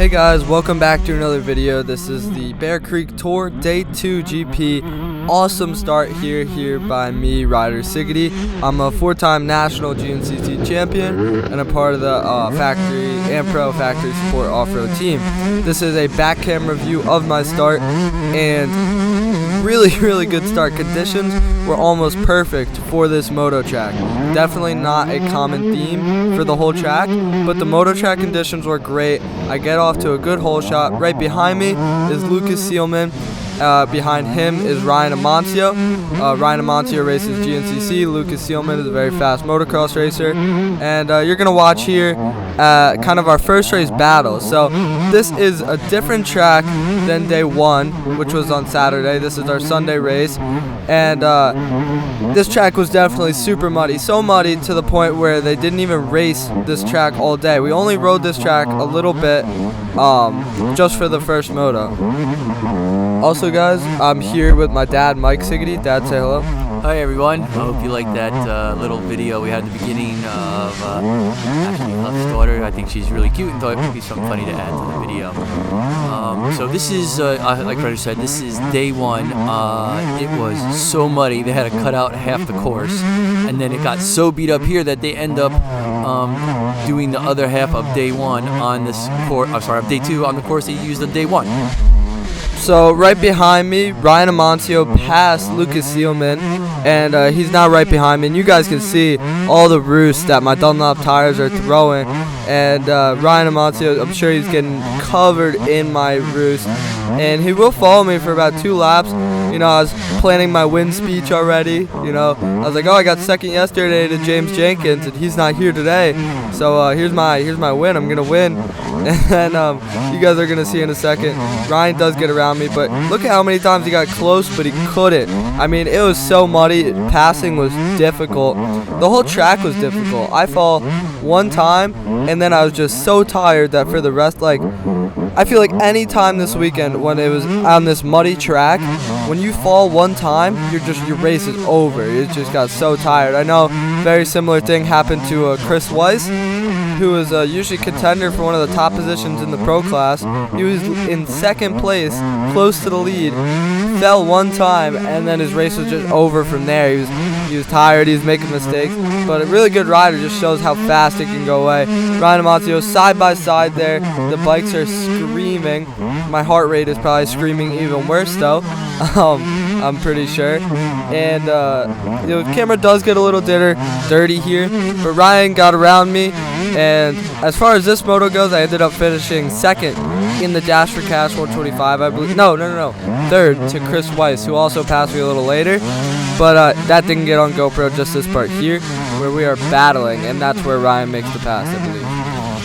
Hey guys, welcome back to another video. This is the Bear Creek Tour Day 2 GP. Awesome start here by me, Ryder Sigety. I'm a 4-time national GNCC champion and a part of the factory and pro factory support off-road team. This is a back camera view of my start, and really good start. Conditions were almost perfect for this moto track. Definitely not a common theme for the whole track, but the moto track conditions were great. I get off to a good hole shot. Right behind me is Lucas Seelman. Behind him is Ryan Amancio. Ryan Amancio races GNCC. Lucas Seelman is a very fast motocross racer. And you're going to watch here kind of our first race battle. So this is a different track than day 1, which was on Saturday. This is our Sunday race. And this track was definitely super muddy. So muddy to the point where they didn't even race this track all day. We only rode this track a little bit just for the first moto. Also guys, I'm here with my dad, Mike Sigety. Dad, say hello. Hi everyone, I hope you liked that little video we had at the beginning of Ashley Huff's daughter. I think she's really cute and thought it would be something funny to add to the video. So this is, like Ryder said, this is day 1. It was so muddy, they had to cut out half the course, and then it got so beat up here that they end up doing the other half of day 1 on this course, of day 2 on the course they used on day 1. So right behind me, Ryan Amancio passed Lucas Seelman, and he's now right behind me. And you guys can see all the roost that my Dunlop tires are throwing. And Ryan Amancio, I'm sure he's getting covered in my roost. And he will follow me for about 2 laps. You know, I was planning my win speech already. You know, I was like, oh, I got second yesterday to James Jenkins, and he's not here today. So here's my win. I'm gonna win. And then you guys are gonna see in a second. Ryan does get around me, but look at how many times he got close, but he couldn't. I mean, it was so muddy. Passing was difficult. The whole track was difficult. I fall one time, and then I was just so tired that for the rest, like, I feel like any time this weekend when it was on this muddy track, when you fall one time, your race is over. You just got so tired. I know very similar thing happened to Chris Weiss, who is usually contender for one of the top positions in the pro class. He was in second place, close to the lead, fell one time, and then his race was just over from there. He was tired, he was making mistakes, but a really good rider, just shows how fast it can go away. Ryan Amancio side by side there. The bikes are screaming. My heart rate is probably screaming even worse though. I'm pretty sure. And the camera does get a little dirty here, but Ryan got around me. And as far as this moto goes, I ended up finishing second in the Dash for Cash 125, I believe. No, third to Chris Weiss, who also passed me a little later. But that didn't get on GoPro, just this part here, where we are battling, and that's where Ryan makes the pass, I believe.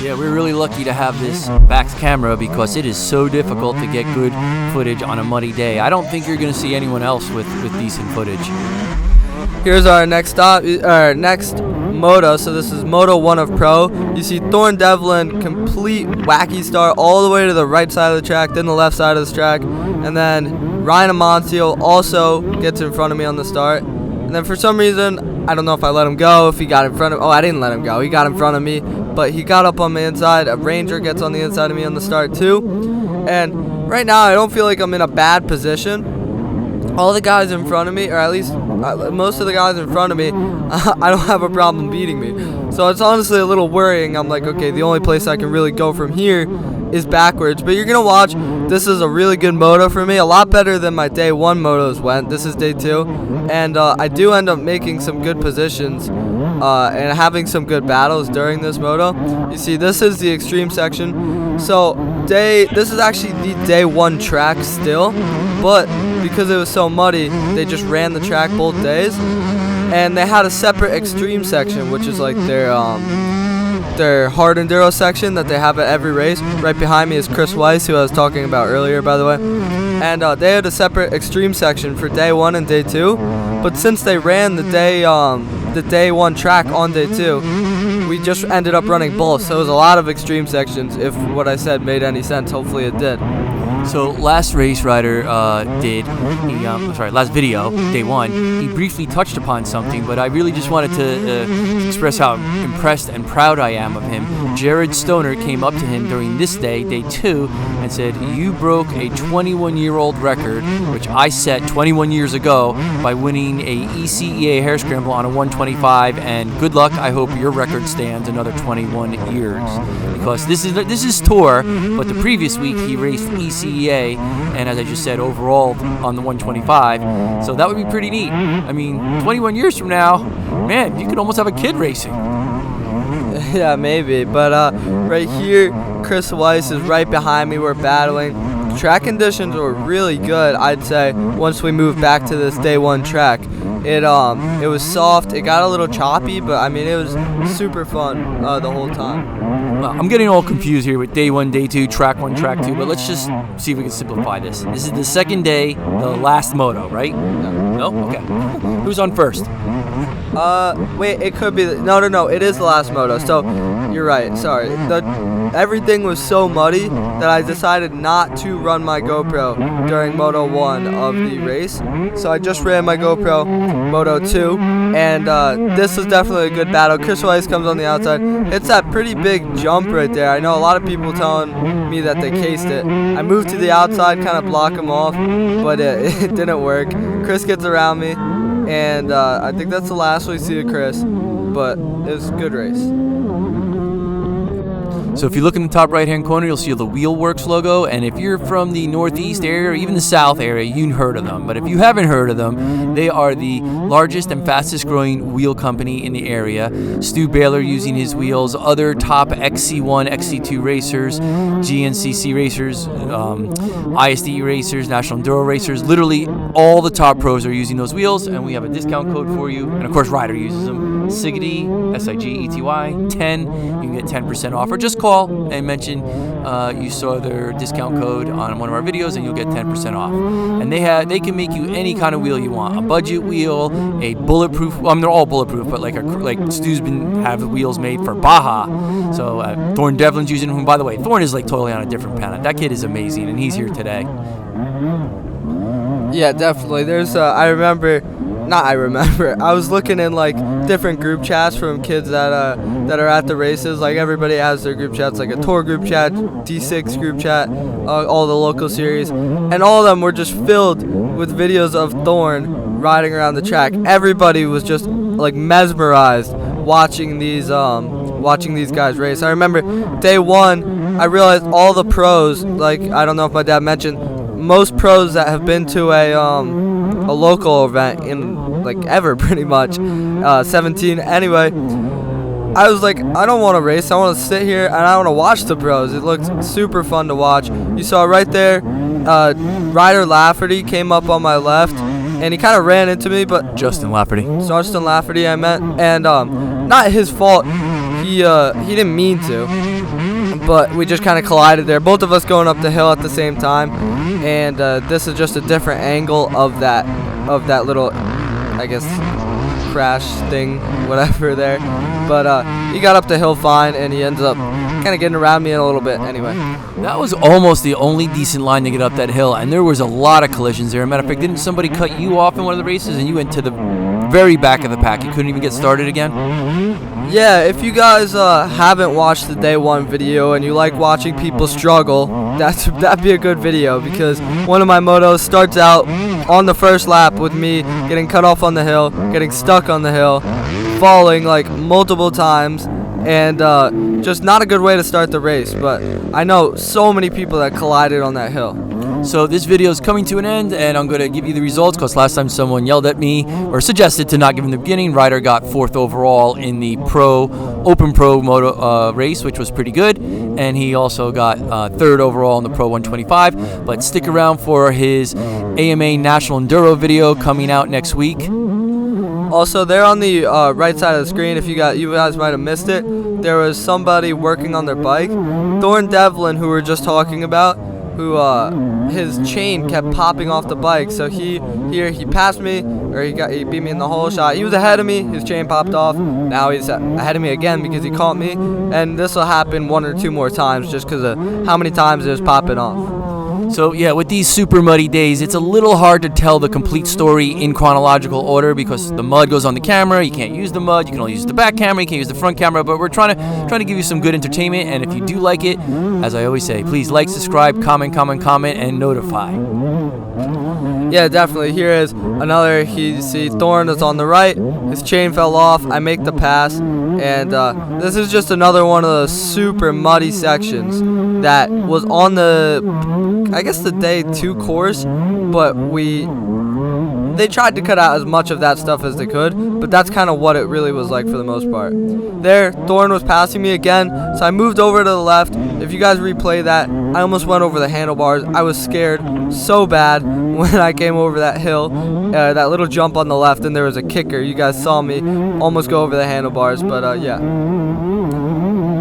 Yeah, we're really lucky to have this back camera because it is so difficult to get good footage on a muddy day. I don't think you're going to see anyone else with decent footage. Here's our next stop, our next moto. So this is Moto 1 of Pro. You see Thorne Devlin, complete wacky start all the way to the right side of the track, then the left side of the track, and then Ryan Amancio also gets in front of me on the start. And then for some reason, I don't know if I let him go, if he got in front of, oh, I didn't let him go. He got in front of me, but he got up on the inside. A Ranger gets on the inside of me on the start too. And right now, I don't feel like I'm in a bad position. All the guys in front of me, or at least most of the guys in front of me, I don't have a problem beating me. So it's honestly a little worrying. I'm like, okay, the only place I can really go from here is backwards. But you're going to watch, this is a really good moto for me. A lot better than my day 1 motos went. This is day 2. And I do end up making some good positions and having some good battles during this moto. You see, this is the extreme section. So this is actually the day 1 track still. But because it was so muddy, they just ran the track both days. And they had a separate extreme section, which is like their hard enduro section that they have at every race. Right behind me is Chris Weiss, who I was talking about earlier, by the way. And they had a separate extreme section for day 1 and day 2. But since they ran the day 1 track on day 2, we just ended up running both. So it was a lot of extreme sections, if what I said made any sense. Hopefully it did. So last race Ryder did, last video, day one, he briefly touched upon something, but I really just wanted to express how impressed and proud I am of him. Jared Stoner came up to him during this day, day two, and said, "You broke a 21-year-old record, which I set 21 years ago by winning a ECEA Hare Scramble on a 125, and good luck, I hope your record stands another 21 years." Because this is TOR, but the previous week he raced ECEA, and as I just said, overall on the 125, so that would be pretty neat. I mean, 21 years from now, man, you could almost have a kid racing. Yeah, maybe. But right here, Chris Weiss is right behind me. We're battling. Track conditions were really good, I'd say, once we moved back to this day one track. It was soft. It got a little choppy, but I mean, it was super fun the whole time. Well, I'm getting all confused here with day one, day two, track one, track two, but let's just see if we can simplify this. This is the second day, the last moto, right? No? Okay. Who's on first? Wait, it could be. No. It is the last moto. So, you're right. Sorry. Everything was so muddy that I decided not to run my GoPro during Moto 1 of the race. So I just ran my GoPro Moto 2, and this is definitely a good battle. Chris Weiss comes on the outside. It's that pretty big jump right there. I know a lot of people telling me that they cased it. I moved to the outside, kind of block him off, but it didn't work. Chris gets around me, and I think that's the last we see of Chris, but it was a good race. So if you look in the top right-hand corner, you'll see the Worx logo, and if you're from the Northeast area or even the South area, you've heard of them. But if you haven't heard of them, they are the largest and fastest-growing wheel company in the area. Stu Baylor using his wheels, other top XC1, XC2 racers, GNCC racers, ISD racers, National Enduro racers. Literally all the top pros are using those wheels, and we have a discount code for you. And of course, Ryder uses them. Sigety, S-I-G-E-T-Y, 10. You can get 10% off, or just call and mention you saw their discount code on one of our videos, and you'll get 10% off. And they can make you any kind of wheel you want: a budget wheel, a bulletproof. Well, I mean, they're all bulletproof, but like Stu's have wheels made for Baja. So Thorne Devlin's using them. By the way, Thorne is like totally on a different planet. That kid is amazing, and he's here today. Yeah, definitely. There's I was looking in like different group chats from kids that are at the races. Like, everybody has their group chats, like a TOR group chat, D6 group chat, all the local series, and all of them were just filled with videos of Thorne riding around the track. Everybody was just like mesmerized watching these guys race. I remember day one, I realized all the pros, like, I don't know if my dad mentioned, most pros that have been to a local event in like ever, pretty much, 17 anyway. I was like, I don't want to race, I want to sit here and I want to watch the pros. It looked super fun to watch. You saw right there, Ryder Lafferty came up on my left, and he kind of ran into me, but Justin Lafferty, I meant, and not his fault. He didn't mean to, but we just kind of collided there. Both of us going up the hill at the same time, and this is just a different angle of that little, I guess, crash thing, whatever there. But he got up the hill fine, and he ends up kind of getting around me in a little bit anyway. That was almost the only decent line to get up that hill, and there was a lot of collisions there. Matter of fact, didn't somebody cut you off in one of the races, and you went to the very back of the pack? You couldn't even get started again? Yeah, if you guys haven't watched the day one video and you like watching people struggle, that'd be a good video, because one of my motos starts out on the first lap with me getting cut off on the hill, getting stuck on the hill, falling like multiple times, and just not a good way to start the race. But I know so many people that collided on that hill. So this video is coming to an end, and I'm going to give you the results, because last time someone yelled at me or suggested to not give him the beginning. Ryder got 4th overall in the Open Pro Moto race, which was pretty good, and he also got 3rd overall in the Pro 125. But stick around for his AMA National Enduro video coming out next week. Also, there on the right side of the screen, if you guys might have missed it, there was somebody working on their bike. Thorne Devlin, who we were just talking about, who his chain kept popping off the bike. So he passed me, or he beat me in the whole shot. He was ahead of me, his chain popped off. Now he's ahead of me again because he caught me, and this will happen 1 or 2 more times just because of how many times it was popping off. So yeah, with these super muddy days, it's a little hard to tell the complete story in chronological order because the mud goes on the camera. You can't use the mud. You can only use the back camera. You can't use the front camera. But we're trying to give you some good entertainment. And if you do like it, as I always say, please like, subscribe, comment, and notify. Yeah, definitely. Here is another. You see Thorn is on the right. His chain fell off. I make the pass. And this is just another one of the super muddy sections that was on the, I guess, the day 2 course. But they tried to cut out as much of that stuff as they could, but that's kind of what it really was like for the most part. There, Thorn was passing me again, so I moved over to the left. If you guys replay that, I almost went over the handlebars. I was scared so bad when I came over that hill, that little jump on the left, and there was a kicker. You guys saw me almost go over the handlebars, but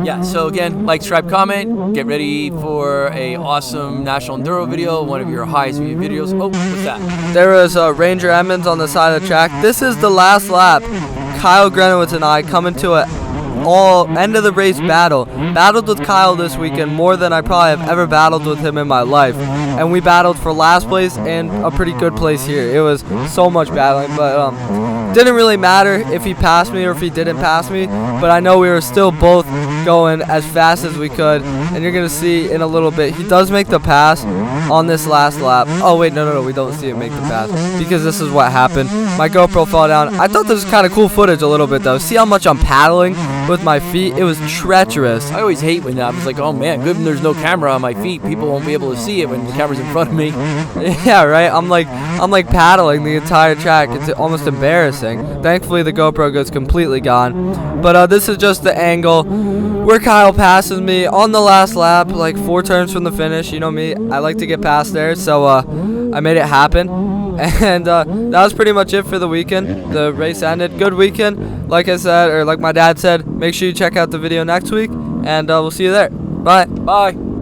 yeah, so again, like, subscribe, comment. Get ready for a awesome National Enduro video, one of your highest view videos. Oh, what's that? There was Ranger Emmons on the side of the track. This is the last lap. Kyle Grenowitz and I come into a end of the race battle. Battled with Kyle this weekend more than I probably have ever battled with him in my life. And we battled for last place and a pretty good place here. It was so much battling, but didn't really matter if he passed me or if he didn't pass me, but I know we were still both going as fast as we could, and you're going to see in a little bit, he does make the pass on this last lap. Oh wait, no, we don't see him make the pass, because this is what happened. My GoPro fell down. I thought this was kind of cool footage a little bit though. See how much I'm paddling with my feet? It was treacherous. I always hate when I was like, oh man, good when there's no camera on my feet. People won't be able to see it when the camera's in front of me. Yeah, right? I'm like paddling the entire track. It's almost embarrassing. Thankfully, the GoPro goes completely gone. But this is just the angle where Kyle passes me on the last lap, like 4 turns from the finish. You know me, I like to get past there, so I made it happen. And that was pretty much it for the weekend. The race ended. Good weekend. Like I said, or like my dad said, make sure you check out the video next week, and we'll see you there. Bye. Bye.